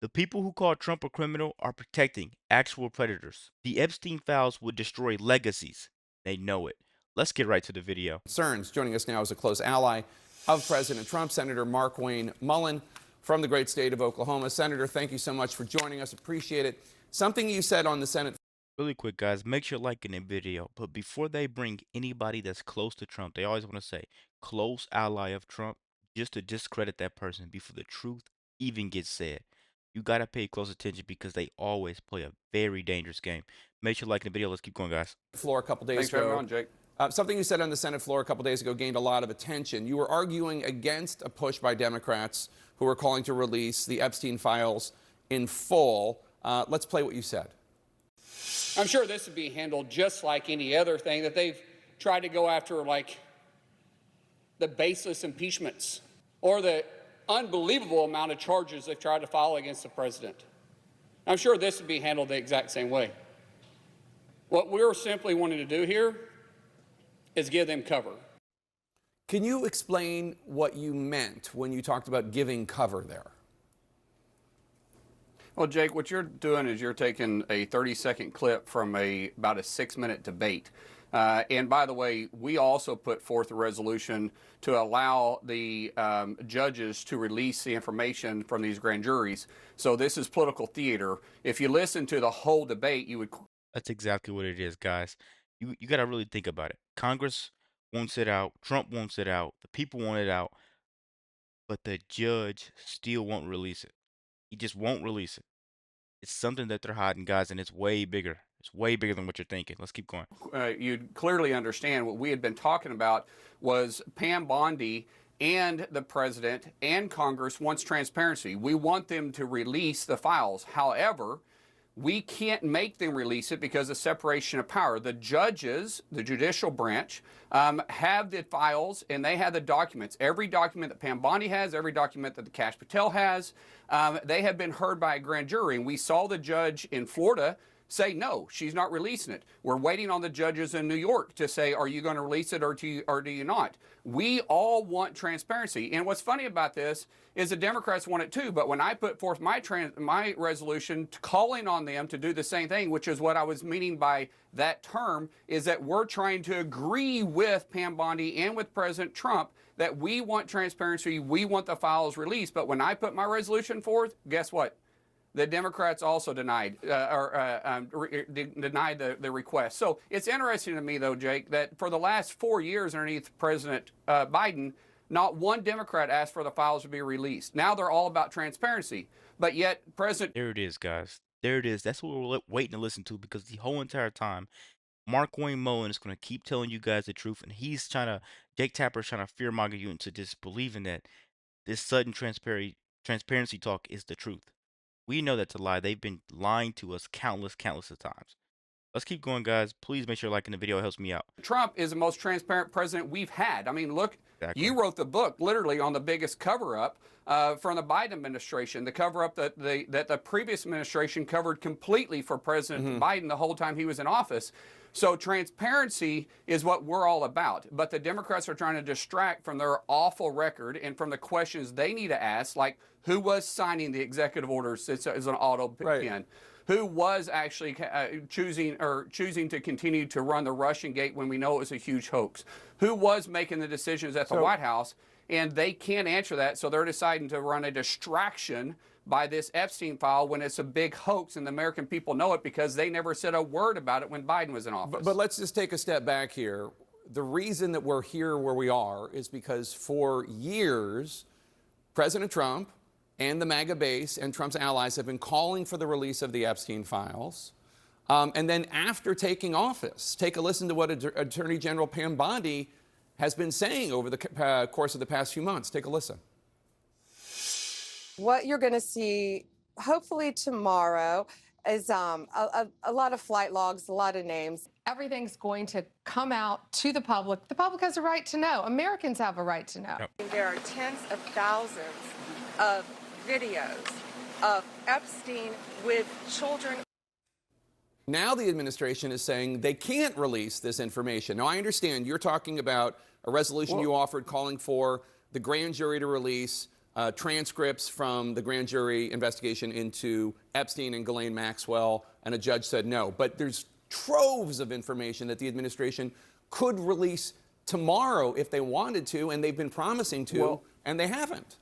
The people who call Trump a criminal are protecting actual predators. The Epstein files would destroy legacies. They know it. Let's get right to the video. Concerns. Joining us now is a close ally of President Trump, Senator Mark Wayne Mullen from the great state of Oklahoma. Senator, thank you so much for joining us. Appreciate it. Something you said on the Senate. Really quick, guys, make sure you're liking the video. But before they bring anybody that's close to Trump, they always want to say close ally of Trump just to discredit that person before the truth even gets said. You got to pay close attention because they always play a very dangerous game. Make sure you're liking the video. Let's keep going, guys. Floor a couple days Thanks for having ago. me on, Jake. Something you said on the Senate floor a couple days ago gained a lot of attention. You were arguing against a push by Democrats who were calling to release the Epstein files in full. Let's play what you said. I'm sure this would be handled just like any other thing that they've tried to go after, like the baseless impeachments or the unbelievable amount of charges they've tried to file against the president. I'm sure this would be handled the exact same way. What we're simply wanting to do here is give them cover. Can you explain what you meant when you talked about giving cover there? Well, Jake, what you're doing is you're taking a 30-second clip from about a 6-minute debate. And by the way, we also put forth a resolution to allow the judges to release the information from these grand juries. So this is political theater. If you listen to the whole debate, you would... That's exactly what it is, guys. You got to really think about it. Congress won't sit out. Trump won't sit out. The people want it out. But the judge still won't release it. He just won't release it. It's something that they're hiding, guys, and it's way bigger. It's way bigger than what you're thinking. Let's keep going. You'd clearly understand what we had been talking about was Pam Bondi and the president and Congress wants transparency. We want them to release the files. However, we can't make them release it because of separation of power. The judges, the judicial branch, have the files and they have the documents. Every document that Pam Bondi has, every document that the Cash Patel has, they have been heard by a grand jury. And we saw the judge in Florida say, no, she's not releasing it. We're waiting on the judges in New York to say, are you going to release it or do you not? We all want transparency. And what's funny about this is the Democrats want it too. But when I put forth my resolution calling on them to do the same thing, which is what I was meaning by that term, is that we're trying to agree with Pam Bondi and with President Trump that we want transparency, we want the files released. But when I put my resolution forth, guess what? The Democrats also denied denied the request. So it's interesting to me, though, Jake, that for the last 4 years underneath President Biden, not one Democrat asked for the files to be released. Now they're all about transparency. But yet President... There it is, guys. There it is. That's what we're waiting to listen to because the whole entire time, Mark Wayne Mullen is going to keep telling you guys the truth. And he's trying to, Jake Tapper is trying to fear monger you into disbelieving that this sudden transparency talk is the truth. We know that's a lie. They've been lying to us countless of times. Let's keep going, guys. Please make sure you're liking the video. It helps me out. Trump is the most transparent president we've had. I mean, look, Exactly. You wrote the book literally on the biggest cover-up from the Biden administration, the cover-up that the previous administration covered completely for President Biden the whole time he was in office. So transparency is what we're all about. But the Democrats are trying to distract from their awful record and from the questions they need to ask, like who was signing the executive orders as an auto pen? Who was actually choosing to continue to run the Russian gate when we know it was a huge hoax? Who was making the decisions at the White House? And they can't answer that, so they're deciding to run a distraction by this Epstein file when it's a big hoax and the American people know it because they never said a word about it when Biden was in office. But let's just take a step back here. The reason that we're here where we are is because for years, President Trump and the MAGA base and Trump's allies have been calling for the release of the Epstein files. And then after taking office, take a listen to what Attorney General Pam Bondi has been saying over the course of the past few months. Take a listen. What you're going to see, hopefully tomorrow, is a lot of flight logs, a lot of names. Everything's going to come out to the public. The public has a right to know. Americans have a right to know. Yep. There are tens of thousands of videos of Epstein with children. Now the administration is saying they can't release this information. Now, I understand you're talking about a resolution you offered calling for the grand jury to release transcripts from the grand jury investigation into Epstein and Ghislaine Maxwell, and a judge said no. But there's troves of information that the administration could release tomorrow if they wanted to, and they've been promising to, and they haven't.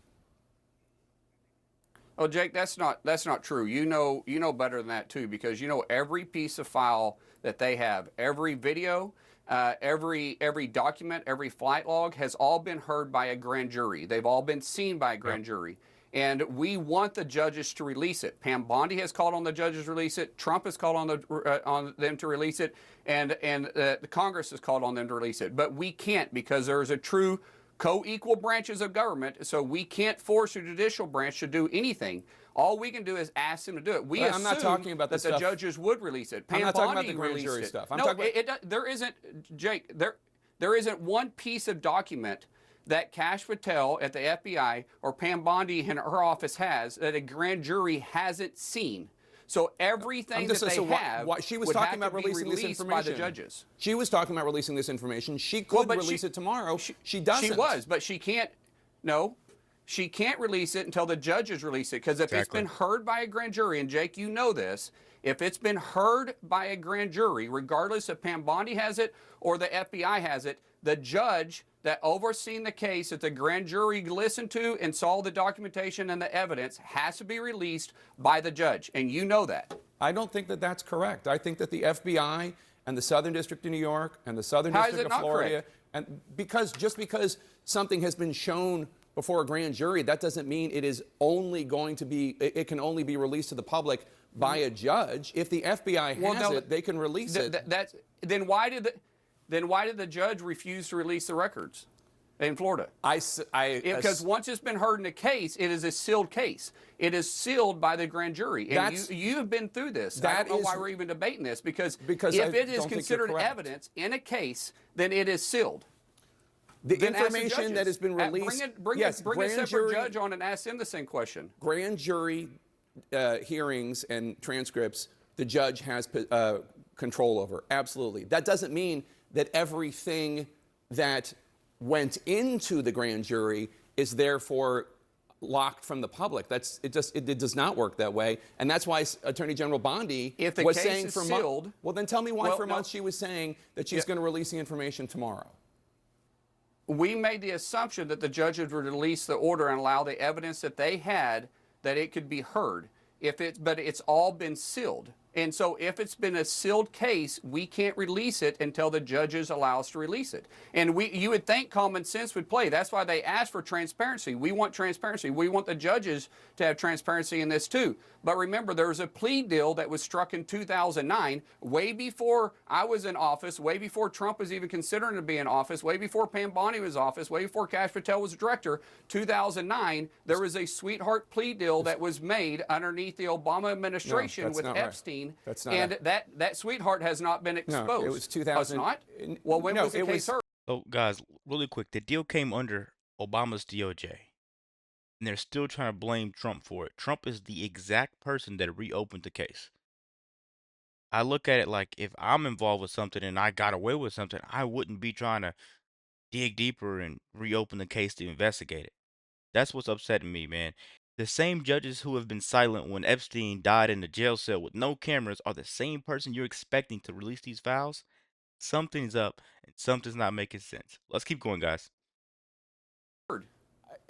Oh, Jake, that's not true. You know better than that too, because you know every piece of file that they have, every video, every document, every flight log has all been heard by a grand jury. They've all been seen by a grand jury. And we want the judges to release it. Pam Bondi has called on the judges to release it. Trump has called on them to release it, and the Congress has called on them to release it. But we can't, because there is a true co-equal branches of government, so we can't force the judicial branch to do anything. All we can do is ask them to do it. We assume I'm not talking about that the judges would release it. I'm Pam not talking about the Bondi grand jury released it. stuff. I'm No, talking about... there isn't, Jake. There isn't one piece of document that Kash Patel at the FBI or Pam Bondi in her office has that a grand jury hasn't seen. So everything that they have she was would talking have about to be releasing this released information by the judges. She was talking about releasing this information. She could release it tomorrow. She doesn't. She was, but she can't. No, she can't release it until the judges release it. Because if it's been heard by a grand jury, and Jake, you know this, if it's been heard by a grand jury, regardless if Pam Bondi has it or the FBI has it, the judge that overseen the case that the grand jury listened to and saw the documentation and the evidence has to be released by the judge. And you know that. I don't think that that's correct. I think that the FBI and the Southern District of New York and the Southern District of Florida, and just because something has been shown before a grand jury, that doesn't mean it is only going to be, it can only be released to the public by a judge. If the FBI has it, they can release it. Then why did the judge refuse to release the records in Florida? Because once it's been heard in a case, it is a sealed case. It is sealed by the grand jury. And you have been through this. I don't know why we're even debating this, because if it is considered evidence in a case, then it is sealed. The information that has been released. Bring a separate judge on and ask them the same question. Grand jury hearings and transcripts, the judge has control over. Absolutely. That doesn't mean that everything that went into the grand jury is therefore locked from the public. It does not work that way, and that's why Attorney General Bondi was saying for months. Well, then tell me why for months she was saying that she's going to release the information tomorrow. We made the assumption that the judges would release the order and allow the evidence that they had, that it could be heard. But it's all been sealed. And so if it's been a sealed case, we can't release it until the judges allow us to release it. And you would think common sense would play. That's why they asked for transparency. We want transparency. We want the judges to have transparency in this too. But remember, there was a plea deal that was struck in 2009, way before I was in office, way before Trump was even considering to be in office, way before Pam Bondi was in office, way before Kash Patel was director. 2009, there was a sweetheart plea deal that was made underneath the Obama administration with Epstein. That's not and that sweetheart has not been exposed. No, it was 2000. Not? Well, when was the case heard? So, guys, really quick, the deal came under Obama's DOJ, and they're still trying to blame Trump for it. Trump is the exact person that reopened the case. I look at it like, if I'm involved with something and I got away with something, I wouldn't be trying to dig deeper and reopen the case to investigate it. That's what's upsetting me, man. The same judges who have been silent when Epstein died in the jail cell with no cameras are the same person you're expecting to release these files. Something's up and something's not making sense. Let's keep going, guys.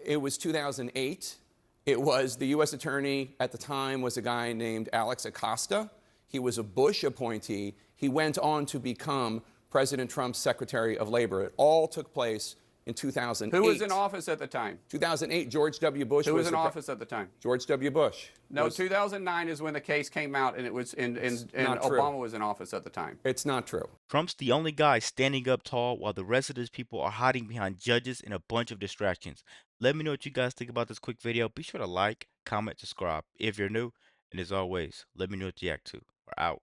It was 2008. It was the U.S. attorney at the time was a guy named Alex Acosta. He was a Bush appointee. He went on to become President Trump's Secretary of Labor. It all took place in 2008. Who was in office at the time? 2008, George W. Bush. Who was in office at the time? George W. Bush. No, 2009 is when the case came out, and it was and Obama was in office at the time. It's not true. Trump's the only guy standing up tall while the rest of his people are hiding behind judges and a bunch of distractions. Let me know what you guys think about this quick video. Be sure to like, comment, subscribe if you're new. And as always, let me know what you react to. We're out.